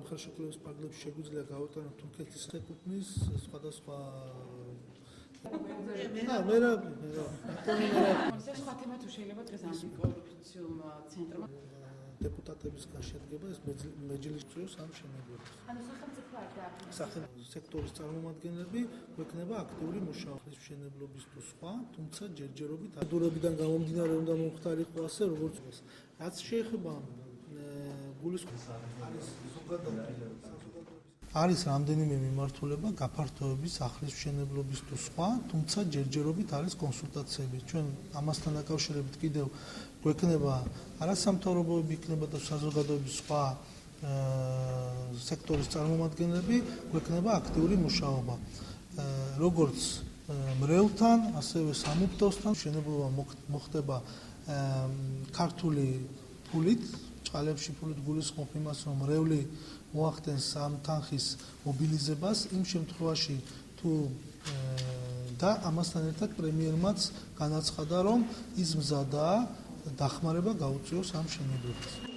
ხელშეკრულების პარაგრაფში შეგვიძლია გავეტანოთ თურქეთის ეკუთვნის სხვადასხვა სხვა თემა თუ შეიძლება დღეს ანტიკორუფციულ ცენტრმა დეპუტატებისგან შედგება ეს მეჯლისის ამ შემოგვიყვება. ანუ სახელმწიფო არ დააფინანსებს. სახელმწიფო სექტორის წარმომადგენლები გვექნება აქტიური მუშაობის მშენებლობის თუ სხვა, თუმცა ჯერჯერობით ადურებიდან გამომდინარე უნდა მომხდარიყო ასე როგორც რაც შეეხება არის რამდენიმე მიმართულება გაფართოების ახლის მშენებლობის თუ სხვა, თუმცა ჯერჯერობით არის კონსულტაციები. ჩვენ ამასთან დაკავშირებით კიდევ გვექნება არასამთავრობოები, იქნება და საზოგადოების სხვა სექტორის წარმომადგენლები, გვექნება აქტიური მუშაობა. როგორც მრევლთან, ასევე სამუფროსთან მშენებლობა მოხდება ქართული ფულით, წყალებში ფულით გულისხმობ იმას, რომ მრევლი მოახდენს ამ თანხის მობილიზებას იმ შემთხვევაში თუ და ამასთან ერთად პრემიერმაც განაცხადა, რომ ის მზადაა დახმარება გაუწიოს ამ მშენებლობას.